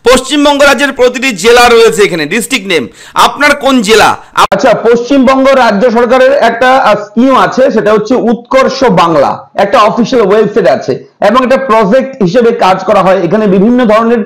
পশ্চিমবঙ্গ রাজ্যের প্রতিটি জেলা রয়েছে এখানে ডিস্ট্রিক্ট নেম। আপনার কোন জেলা? আচ্ছা, পশ্চিমবঙ্গ রাজ্য সরকারের একটা স্কিম আছে, সেটা হচ্ছে উৎকর্ষ বাংলা। একটা অফিসিয়াল ওয়েবসাইট আছে এবং এটা প্রজেক্ট হিসেবে কাজ করা হয়। এখানে বিভিন্ন ধরনের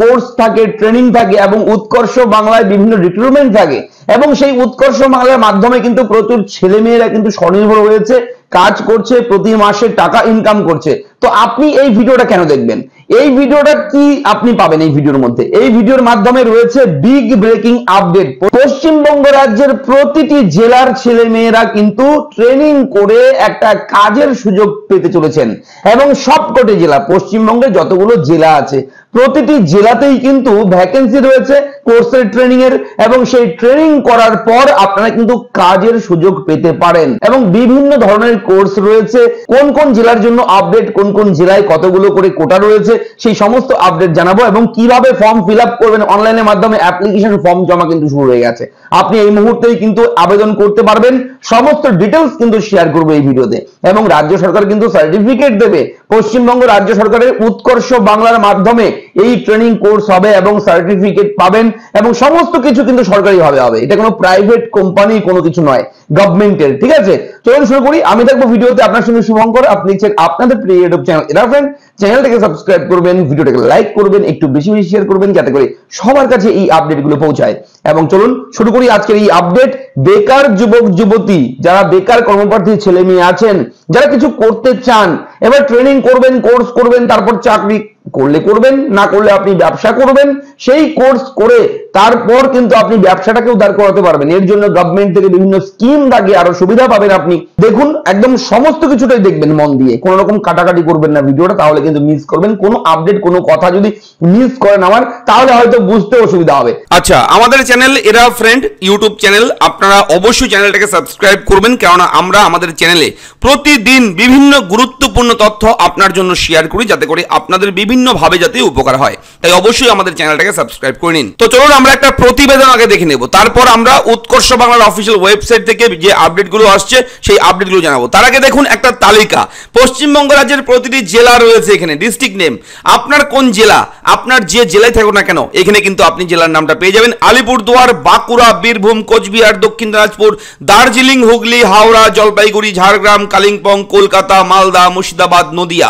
কোর্স থাকে, ট্রেনিং থাকে এবং উৎকর্ষ বাংলায় বিভিন্ন রিক্রুটমেন্ট থাকে এবং সেই উৎকর্ষ বাংলার মাধ্যমে কিন্তু প্রচুর ছেলে মেয়েরা কিন্তু স্বনির্ভর হয়েছে, কাজ করছে, প্রতি মাসে টাকা ইনকাম করছে। তো আপনি এই ভিডিওটা কেন দেখবেন? এই ভিডিওটা কি আপনি পাবেন এই ভিডিওর মধ্যে? এই ভিডিওর মাধ্যমে রয়েছে বিগ ব্রেকিং আপডেট। পশ্চিমবঙ্গ রাজ্যের প্রতিটি জেলার ছেলে মেয়েরা কিন্তু ট্রেনিং করে একটা কাজের সুযোগ পেতে চলেছেন এবং সবকটি জেলা, পশ্চিমবঙ্গে যতগুলো জেলা আছে প্রতিটি জেলাতেই কিন্তু ভ্যাকেন্সি রয়েছে কোর্সের ট্রেনিং এর এবং সেই ট্রেনিং করার পর আপনারা কিন্তু কাজের সুযোগ পেতে পারেন এবং বিভিন্ন ধরনের কোর্স রয়েছে। কোন কোন জেলার জন্য আপডেট, কোন কোন জেলায় কতগুলো করে কোটা রয়েছে সেই সমস্ত আপডেট জানাবো এবং কিভাবে ফর্ম ফিল আপ করবেন। অনলাইনের মাধ্যমে অ্যাপ্লিকেশন ফর্ম জমা কিন্তু শুরু হয়ে গেছে, আপনি এই মুহূর্তেই কিন্তু আবেদন করতে পারবেন। সমস্ত ডিটেলস কিন্তু শেয়ার করবো এই ভিডিওতে এবং রাজ্য সরকার কিন্তু সার্টিফিকেট দেবে। পশ্চিমবঙ্গ রাজ্য সরকারের উৎকর্ষ বাংলার মাধ্যমে এই ট্রেনিং কোর্স হবে এবং সার্টিফিকেট পাবেন এবং সমস্ত কিছু কিন্তু সরকারি ভাবে হবে। এটা কোনো প্রাইভেট কোম্পানি কোনো কিছু নয়, গভর্নমেন্টের। ঠিক আছে, চলুন শুরু করি। আমি থাকবো ভিডিওতে, আপনার সঙ্গে শুভঙ্কর। আপনি আপনাদের প্রিয় ইউটিউব চ্যানেল এরা ফ্রেন্ড, চ্যানেলটাকে সাবস্ক্রাইব করবেন, ভিডিওটাকে লাইক করবেন, একটু বেশি বেশি শেয়ার করবেন যাতে করে সবার কাছে এই আপডেটগুলো পৌঁছায়। এবং চলুন শুরু করি আজকের এই আপডেট। বেকার যুবক যুবতী, যারা বেকার কর্মপ্রার্থী ছেলে মেয়ে আছেন, যারা কিছু করতে চান, এবার ট্রেনিং করবেন, কোর্স করবেন, তারপর চাকরি করলে করবেন, না করলে আপনি ব্যবসা করবেন। সেই কোর্স করে তারপর কিন্তু আপনি ব্যবসাটাকেও দাঁড় করাতে পারবেন। এর জন্য গভর্নমেন্ট থেকে বিভিন্ন স্কিম থাকে, আরো সুবিধা পাবেন আপনি। দেখুন, একদম সমস্ত কিছুটাই দেখবেন মন দিয়ে, কোনো রকম কাটাকাটি করবেন না ভিডিওটা, তাহলে কিন্তু মিস করবেন। কোনো আপডেট, কোনো কথা যদি মিস করেন আমার, তাহলে হয়তো বুঝতে অসুবিধা হবে। আচ্ছা, আমাদের চ্যানেল এরা ফ্রেন্ড ইউটিউব চ্যানেল, আপনারা অবশ্যই চ্যানেলটাকে সাবস্ক্রাইব করবেন, কেননা আমরা আমাদের চ্যানেলে প্রতিদিন বিভিন্ন গুরুত্বপূর্ণ তথ্য আপনার জন্য শেয়ার করি যাতে করে আপনাদের বিভিন্ন ভাবে যাতে উপকার হয়। তাই অবশ্যই আমাদের চ্যানেলটাকে সাবস্ক্রাইব করে নিন। তো চলুন আমরা একটা প্রতিবেদন আগে দেখে নেব, তারপর আমরা উৎকর্ষ বাংলার অফিসিয়াল ওয়েবসাইট থেকে যে আপডেটগুলো আসছে সেই আপডেটগুলো জানাবো। তার আগে দেখুন একটা তালিকা। পশ্চিমবঙ্গ রাজ্যের প্রতিটি জেলা রয়েছে এখানে ডিস্ট্রিক্ট নেম। আপনার কোন জেলা? আপনার যে জেলায় থাকুন না কেন এখানে কিন্তু আপনি জেলার নামটা পেয়ে যাবেন। আলিপুরদুয়ার, বাঁকুড়া, বীরভূম, কোচবিহার, দক্ষিণ দিনাজপুর, দার্জিলিং, হুগলি, হাওড়া, জলপাইগুড়ি, ঝাড়গ্রাম, কালিম্পং, কলকাতা, মালদা, মুর্শিদাবাদ, নদিয়া,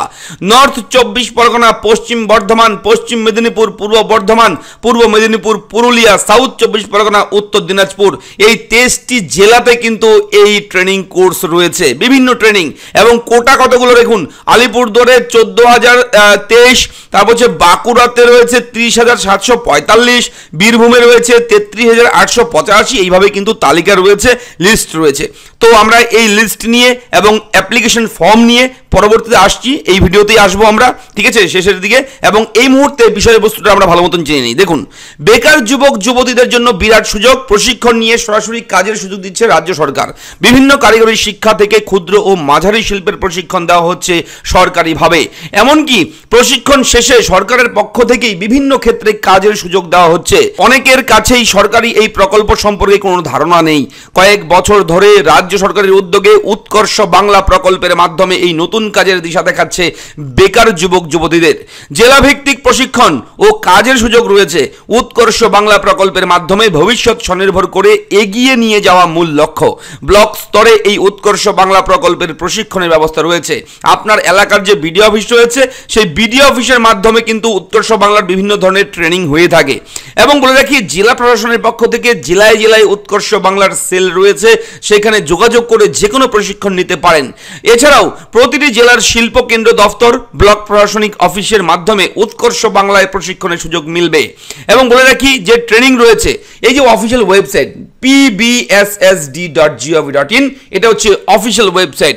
নর্থ 24 পরগনা, পশ্চিম বর্ধমান, পশ্চিম মেদিনীপুর, পূর্ব বর্ধমান, পূর্ব মেদিনীপুর, পুরুলিয়া, সাউথ 24 পরগনা, উত্তর দিনাজপুর। এই 23টি জেলাতে কিন্তু এই ট্রেনিং কোর্স রয়েছে, বিভিন্ন ট্রেনিং এবং কোটা কতগুলো দেখুন। আলিপুরদুয়ারে 14,023, তারপর হচ্ছে বাঁকুড়াতে রয়েছে 30,745, বীরভূমে রয়েছে 33,885। এইভাবে কিন্তু তালিকা রয়েছে, লিস্ট রয়েছে। তো আমরা এই লিস্ট নিয়ে এবং অ্যাপ্লিকেশন ফর্ম নিয়ে পরবর্তীতে আসছি, এই ভিডিওতেই আসবো আমরা, ঠিক আছে, শেষের দিকে। এবং এই মুহূর্তে বিষয়বস্তুটা আমরা ভালো মতন জেনে নিই। দেখুন, বেকার যুবক যুবতীদের জন্য বিরাট সুযোগ, প্রশিক্ষণ নিয়ে সরাসরি কাজের সুযোগ দিচ্ছে রাজ্য সরকার। বিভিন্ন কারিগরি শিক্ষা থেকে ক্ষুদ্র ও মাঝারি শিল্পের প্রশিক্ষণ দেওয়া হচ্ছে সরকারিভাবে। এমনকি প্রশিক্ষণ শেষে সরকারের পক্ষ থেকেই বিভিন্ন ক্ষেত্রে কাজের সুযোগ দেওয়া হচ্ছে। অনেকের কাছেই সরকারি এই প্রকল্প সম্পর্কে কোনো ধারণা নেই। কয়েক বছর ধরে রাজ্য সরকারের উদ্যোগে উৎকর্ষ বাংলা প্রকল্পের মাধ্যমে এই নতুন কাজের দিশা দেখাচ্ছে বেকার যুবক যুবতীদের। জেলা ভিত্তিক প্রশিক্ষণ ও কাজের সুযোগ রয়েছে। উৎকর্ষ বাংলা প্রকল্পের মাধ্যমে ভবিষ্যৎ স্বনির্ভর করে এগিয়ে নিয়ে যাওয়া মূল লক্ষ্য। ব্লক স্তরে এই উৎকর্ষ বাংলা প্রকল্পের প্রশিক্ষণের ব্যবস্থা রয়েছে। আপনার এলাকার যে বিডিও অফিস রয়েছে সেই বিডিও অফিসের মাধ্যমে কিন্তু উৎকর্ষ বাংলার বিভিন্ন ধরনের ট্রেনিং হয়ে থাকে। এবং বলে রাখি, জেলা প্রশাসনের পক্ষ থেকে জেলায় জেলায় উৎকর্ষ বাংলার সেল রয়েছে, সেখানে যোগাযোগ করে যে কোনো প্রশিক্ষণ নিতে পারেন। এছাড়াও প্রতিটি জেলার শিল্প কেন্দ্র দফতর, ব্লক প্রশাসনিক অফিসের মাধ্যমে উৎকর্ষ বাংলায় প্রশিক্ষণের সুযোগ মিলবে। এবং বলে রাখি যে ট্রেনিং রয়েছে, এই যে অফিসিয়াল ওয়েবসাইট pbssd.gov.in, এটা হচ্ছে অফিসিয়াল ওয়েবসাইট,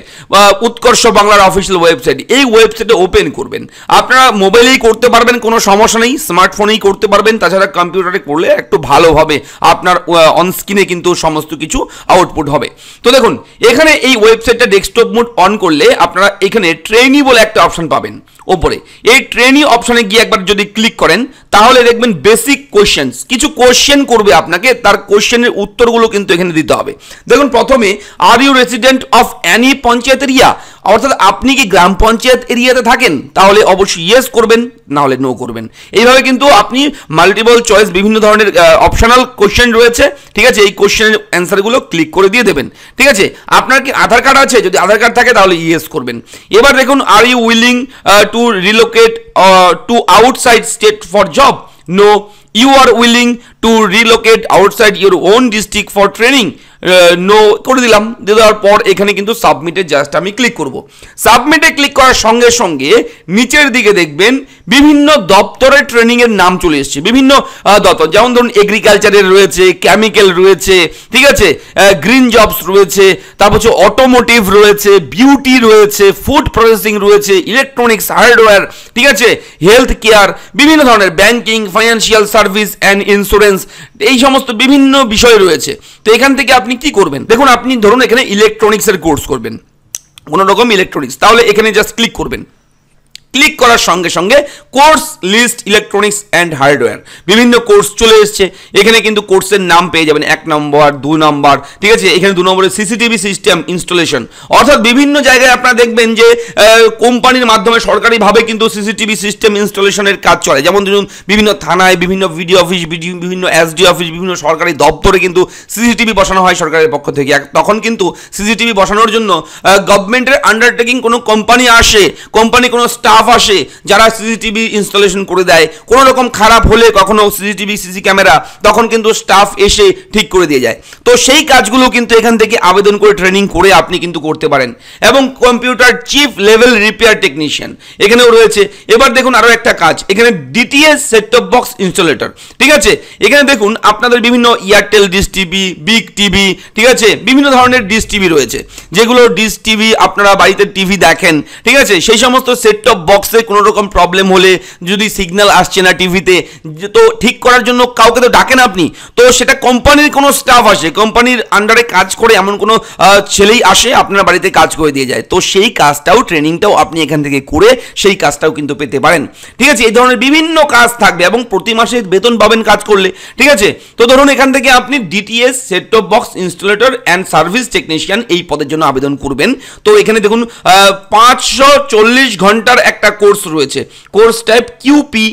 উৎকর্ষ বাংলার অফিসিয়াল ওয়েবসাইট। এই ওয়েবসাইটে ওপেন করবেন, আপনারা মোবাইলেই করতে পারবেন, কোনো সমস্যা নেই, স্মার্টফোনেই করতে পারবেন, তাছাড়া কম্পিউটারে করলে একটু ভালোভাবে আপনার অনস্ক্রিনে কিন্তু সমস্ত কিছু আউটপুট হবে। তো দেখুন, এখানে এই ওয়েবসাইটটা ডেস্কটপ মোড অন করলে আপনারা এখানে ট্রেনি বলে একটা অপশন পাবেন ওপরে। এই ট্রেনি অপশনে গিয়ে একবার যদি ক্লিক করেন তাহলে দেখবেন বেসিক কোয়েশ্চেন্স, কিছু কোশ্চেন করবে আপনাকে, তার কোশ্চেনের উত্তরগুলো কিন্তু এখানে দিতে হবে। দেখুন প্রথমে, are you resident of any panchayat area, অর্থাৎ আপনি কি গ্রাম পঞ্চায়েত এরিয়াতে থাকেন, তাহলে অবশ্যই ইয়েস করবেন, না হলে নো করবেন। এইভাবে কিন্তু আপনি মাল্টিপল চয়েস বিভিন্ন ধরনের অপশনাল কোশ্চেন রয়েছে, ঠিক আছে, এই কোশ্চেনের অ্যান্সারগুলো ক্লিক করে দিয়ে দেবেন। ঠিক আছে, আপনার কি আধার কার্ড আছে? যদি আধার কার্ড থাকে তাহলে ইয়েস করবেন। এবার দেখুন, are you willing to relocate to outside state for job? No. You are willing to relocate outside your own district for training? No করে দিলাম। দিয়ে দেওয়ার পর এখানে কিন্তু সাবমিটে জাস্ট আমি ক্লিক করব। সাবমিটে ক্লিক করার সঙ্গে সঙ্গে নিচের দিকে দেখবেন বিভিন্ন দপ্তরের ট্রেনিং এর নাম চলে এসেছে, বিভিন্ন দপ্তর, যেমন ধরুন এগ্রিকালচারের রয়েছে, কেমিক্যাল রয়েছে, ঠিক আছে, গ্রিন জবস রয়েছে, তারপর হচ্ছে অটোমোটিভ রয়েছে, বিউটি রয়েছে, ফুড প্রসেসিং রয়েছে, ইলেকট্রনিক্স, হার্ডওয়্যার, ঠিক আছে, হেলথ কেয়ার, বিভিন্ন ধরনের banking, financial service and insurance, এই সমস্ত বিভিন্ন বিষয় রয়েছে। তো এখান থেকে আপনি কি করবেন? দেখুন, আপনি ধরুন এখানে ইলেকট্রনিক্সের কোর্স করবেন, কোনো রকম ইলেকট্রনিক্স, তাহলে এখানে জাস্ট ক্লিক করবেন। ক্লিক করার সঙ্গে সঙ্গে course list electronics and hardware বিভিন্ন কোর্স চলে এসছে। এখানে কিন্তু কোর্সের নাম পেয়ে যাবেন, 1 নম্বর, 2 নম্বর, ঠিক আছে। এখানে 2 নম্বরে সিসিটিভি সিস্টেম ইনস্টলেশন, অর্থাৎ বিভিন্ন জায়গায় আপনারা দেখবেন যে কোম্পানির মাধ্যমে সরকারিভাবে কিন্তু সিসিটিভি সিস্টেম ইনস্টলেশনের কাজ চলে। যেমন ধরুন বিভিন্ন থানায়, বিভিন্ন ভিডিও অফিস, বিভিন্ন এসডি অফিস, বিভিন্ন সরকারি দপ্তরে কিন্তু সিসিটিভি বসানো হয় সরকারের পক্ষ থেকে। তখন কিন্তু সিসিটিভি বসানোর জন্য গভর্নমেন্টের আন্ডারটেকিং কোনো কোম্পানি আসে, কোম্পানি কোনো স্টাফ আসে যারা সিসিটিভি ইনস্টলেশন করে দেয়। কোনো রকম খারাপ হলে কখনো সিসিটিভি, সিসি ক্যামেরা, তখন কিন্তু স্টাফ এসে ঠিক করে দিয়ে যায়। তো সেই কাজগুলো কিন্তু এখান থেকে আবেদন করে ট্রেনিং করে আপনি কিন্তু করতে পারেন। এবং computer chief level repair technician এখানেও রয়েছে। এবার দেখুন আরও একটা কাজ, এখানে ডিটিএস সেট টপ বক্স ইনস্টলেটর, ঠিক আছে। এখানে দেখুন আপনাদের বিভিন্ন Airtel dish TV, big TV, ঠিক আছে, বিভিন্ন ধরনের ডিশ টিভি রয়েছে, যেগুলো ডিশ টিভি আপনারা বাড়িতে টিভি দেখেন, ঠিক আছে। সেই সমস্ত সেট টপ বক্সে কোনো রকম প্রবলেম হলে, যদি সিগন্যাল আসছে না টিভিতে, তো ঠিক করার জন্য কাউকে তো ডাকেন আপনি, তো সেটা কোম্পানির কোনো স্টাফ আসে, কোম্পানির আন্ডারে কাজ করে এমন কোনো ছেলেই আসে আপনার বাড়িতে কাজ করে দিয়ে যায়। তো সেই কাজটাও, ট্রেনিংটাও আপনি এখান থেকে করে সেই কাজটাও কিন্তু পেতে পারেন, ঠিক আছে। এই ধরনের বিভিন্ন কাজ থাকবে এবং প্রতি মাসে বেতন পাবেন কাজ করলে, ঠিক আছে। তো ধরুন এখান থেকে আপনি DTS set top box installer and service technician এই পদের জন্য আবেদন করবেন। তো এখানে দেখুন 540 ঘন্টার একটা কোর্স রয়েছে, কোর্স টাইপ কিউপি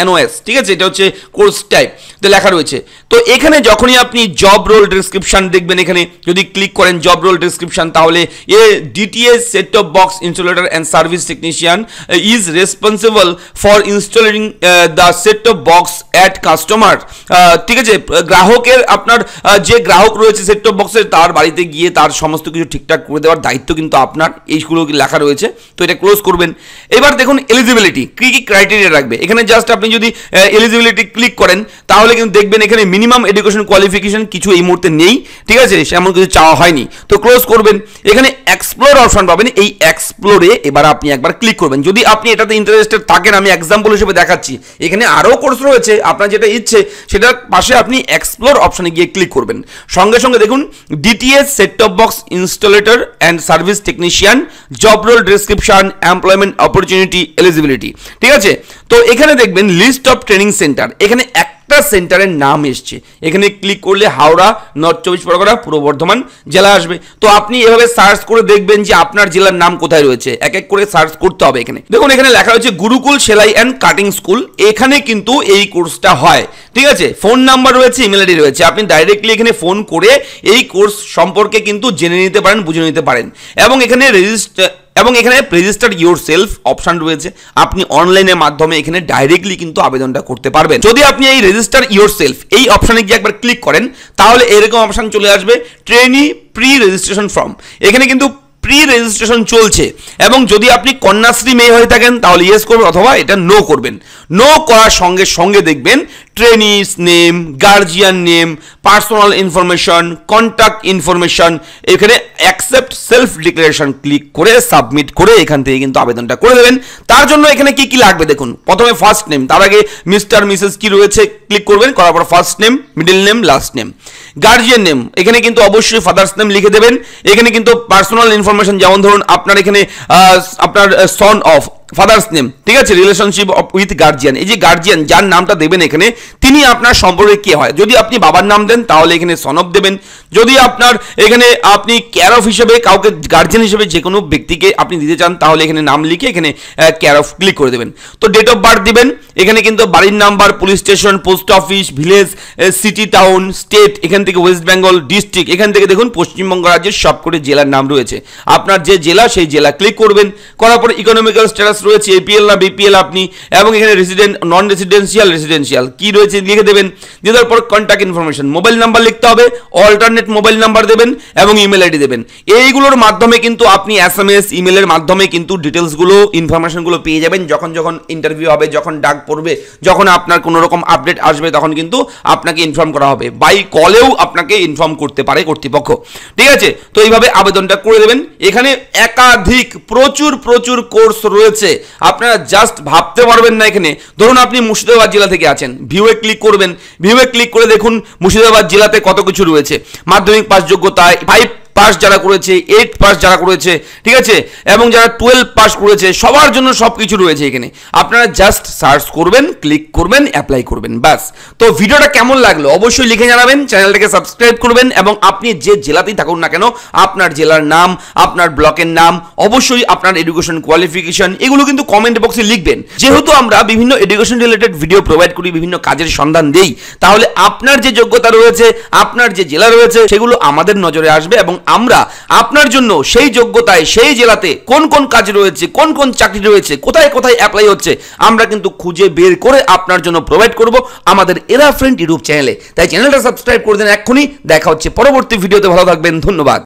এনওএস, ঠিক আছে, এটা হচ্ছে কোর্স টাইপ তো লেখা রয়েছে। তো এখানে যখনই আপনি জব রোল ডেসক্রিপশন দেখবেন, এখানে যদি ক্লিক করেন জব রোল ডেসক্রিপশন, তাহলে a DTS set top box installer and service technician is responsible for installing the set top box at customer, ঠিক আছে। গ্রাহকের, আপনার যে গ্রাহক রয়েছে সেট টপ বক্সের, তার বাড়িতে গিয়ে তার সমস্ত কিছু ঠিকঠাক করে দেওয়ার দায়িত্ব কিন্তু আপনার, এইগুলো লেখা রয়েছে। তো এটা ক্লোজ করবেন। এবার দেখুন এলিজিবিলিটি, কি কি ক্রাইটেরিয়া রাখবে। এখানে জাস্ট আপনি যদি এলিজিবিলিটি ক্লিক করেন, তাহলে কিন্তু দেখবেন এখানে মিনিমাম এডুকেশন কোয়ালিফিকেশন কিছু এই মুহূর্তে নেই, ঠিক আছে, সেমন কিছু চাওয়া হয়নি। তো ক্লোজ করবেন। এখানে এক্সপ্লোর অপশন পাবেন, এই এক্সপ্লোরে এবার আপনি একবার ক্লিক করবেন। যদি আপনি এটাতে ইন্টারেস্টেড থাকেন, আমি এক্সাম্পল হিসেবে দেখাচ্ছি, এখানে আরও কোর্স রয়েছে, আপনার যেটা ইচ্ছে সেটার পাশে আপনি এক্সপ্লোর অপশনে গিয়ে ক্লিক করবেন। সঙ্গে সঙ্গে দেখুন DTS set top box installer and service technician, job role description, employment opportunity, eligibility, ঠিক আছে। তো এখানে দেখবেন লিস্ট অফ ট্রেনিং সেন্টার, এখানে একটা সেন্টারের নাম এসছে, এখানে ক্লিক করলে হাওড়া, নর্থ 24 পরগনা, পূর্ব বর্ধমান জেলা আসবে। তো আপনি এভাবে সার্চ করে দেখবেন যে আপনার জেলার নাম কোথায় রয়েছে, এক এক করে সার্চ করতে হবে। এখানে দেখুন এখানে লেখা হয়েছে গুরুকুল সেলাই অ্যান্ড কাটিং স্কুল, এখানে কিন্তু এই কোর্সটা হয়, ঠিক আছে। ফোন নাম্বার রয়েছে, ইমেল আইডি রয়েছে, আপনি ডাইরেক্টলি এখানে ফোন করে এই কোর্স সম্পর্কে কিন্তু জেনে নিতে পারেন, বুঝে নিতে পারেন। এবং এখানে রেজিস্টার ইউর সেলফ অপশন রয়েছে, আপনি অনলাইনের মাধ্যমে এখানে ডাইরেক্টলি কিন্তু আবেদনটা করতে পারবেন। যদি আপনি এই রেজিস্টার ইউর সেলফ এই অপশনে গিয়ে একবার ক্লিক করেন, তাহলে এরকম অপশন চলে আসবে, ট্রেনি প্রি রেজিস্ট্রেশন ফর্ম। এখানে কিন্তু প্রি রেজিস্ট্রেশন চলছে, এবং যদি আপনি কন্যাশ্রী মেয়ে হয়ে থাকেন তাহলে ইয়েস করবেন, অথবা এটা নো করবেন। নো করার সঙ্গে সঙ্গে দেখবেন ট্রেনিস name, guardian name, personal information, contact information, এখানে অ্যাকসেপ্ট সেলফ ডিক্লারেশন ক্লিক করে সাবমিট করে এখান থেকে কিন্তু আবেদনটা করে দেবেন। তার জন্য এখানে কি কি লাগবে দেখুন, প্রথমে ফার্স্ট নেম, তার আগে মিস্টার মিসেস কি রয়েছে ক্লিক করবেন, করার পর first name, middle name, last name. Guardian name, এখানে কিন্তু অবশ্যই ফাদার্স নেম লিখে দেবেন। এখানে কিন্তু পার্সোনাল ইনফরমেশন, যেমন ধরুন আপনার এখানে আপনার সন অফ, ফাদার্স নেম, ঠিক আছে, রিলেশনশিপ উইথ গার্জিয়ান, এই যে গার্জিয়ান যার নামটা দেবেন এখানে তিনি আপনার সম্পর্কে কে হয়। যদি আপনি বাবার নাম দেন তাহলে এখানে সন অফ দেবেন। যদি আপনার এখানে আপনি কেয়ার অফ হিসেবে কাউকে গার্জিয়ান হিসেবে যে কোনো ব্যক্তিকে আপনি দিতে চান তাহলে এখানে নাম লিখে এখানে কেয়ার অফ ক্লিক করে দেবেন। তো ডেট অফ বার্থ দিবেন, এখানে কিন্তু বাড়ির number, police station, post office, village, city, town, state, এখান থেকে ওয়েস্ট বেঙ্গল, ডিস্ট্রিক্ট, এখান থেকে দেখুন পশ্চিমবঙ্গ রাজ্যের সবকটি জেলার নাম রয়েছে। আপনার যে জেলা সেই জেলা ক্লিক করবেন, করার পরে ইকোনমিক্যাল স্ট্যাটাস রয়েছে এপিএল না বিপিএল আপনি, এবং এখানে রেসিডেন্ট, নন রেসিডেন্সিয়াল, রেসিডেন্সিয়াল কি রয়েছে লিখে দেবেন। দিয়ে দেওয়ার পর কন্ট্যাক্ট ইনফরমেশন, মোবাইল নাম্বার লিখতে হবে, অল্টারনেট মোবাইল নাম্বার দেবেন এবং ইমেল আইডি দেবেন। এইগুলোর মাধ্যমে কিন্তু আপনি এসএমএস, ইমেলের মাধ্যমে কিন্তু ডিটেলসগুলো, ইনফরমেশনগুলো পেয়ে যাবেন। যখন যখন ইন্টারভিউ হবে, যখন ডাক পড়বে, যখন আপনার কোনো রকম আপডেট আসবে তখন কিন্তু আপনাকে ইনফর্ম করা হবে। বাই কলেও আপনাকে ইনফর্ম করতে পারে কর্তৃপক্ষ, ঠিক আছে। তো এইভাবে আবেদনটা করে দেবেন। এখানে একাধিক প্রচুর কোর্স রয়েছে, আপনারা জাস্ট ভাবতে পারবেন না। এখানে ধরুন আপনি মুর্শিদাবাদ জেলা থেকে আছেন, ভিউয়ে ক্লিক করবেন, ভিউয়ে ক্লিক করে দেখুন মুর্শিদাবাদ জেলাতে কত কিছু রয়েছে। মাধ্যমিক পাস যোগ্যতায় 5 পাস যারা করেছে, 8 পাস যারা করেছে, ঠিক আছে, এবং যারা 12 পাস করেছে, সবার জন্য সব কিছু রয়েছে এখানে। আপনারা জাস্ট সার্চ করবেন, ক্লিক করবেন, অ্যাপ্লাই করবেন, ব্যাস। তো ভিডিওটা কেমন লাগলো অবশ্যই লিখে জানাবেন, চ্যানেলটাকে সাবস্ক্রাইব করবেন, এবং আপনি যে জেলাতেই থাকুন না কেন আপনার জেলার নাম, আপনার ব্লকের নাম, অবশ্যই আপনার এডুকেশন কোয়ালিফিকেশন, এগুলো কিন্তু কমেন্ট বক্সে লিখবেন। যেহেতু আমরা বিভিন্ন এডুকেশন রিলেটেড ভিডিও প্রোভাইড করি, বিভিন্ন কাজের সন্ধান দেই, তাহলে আপনার যে যোগ্যতা রয়েছে, আপনার যে জেলা রয়েছে, সেগুলো আমাদের নজরে আসবে এবং আমরা আপনার জন্য সেই যোগ্যতায়, সেই জেলাতে কোন কোন কাজ রয়েছে, কোন কোন চাকরি রয়েছে, কোথায় কোথায় অ্যাপ্লাই হচ্ছে, আমরা কিন্তু খুঁজে বের করে আপনার জন্য প্রোভাইড করব আমাদের এরা ফ্রেন্ড ইউটিউব চ্যানেলে। তাই চ্যানেলটা সাবস্ক্রাইব করে দেন এক্ষুনি। দেখা হচ্ছে পরবর্তী ভিডিওতে, ভালো থাকবেন, ধন্যবাদ।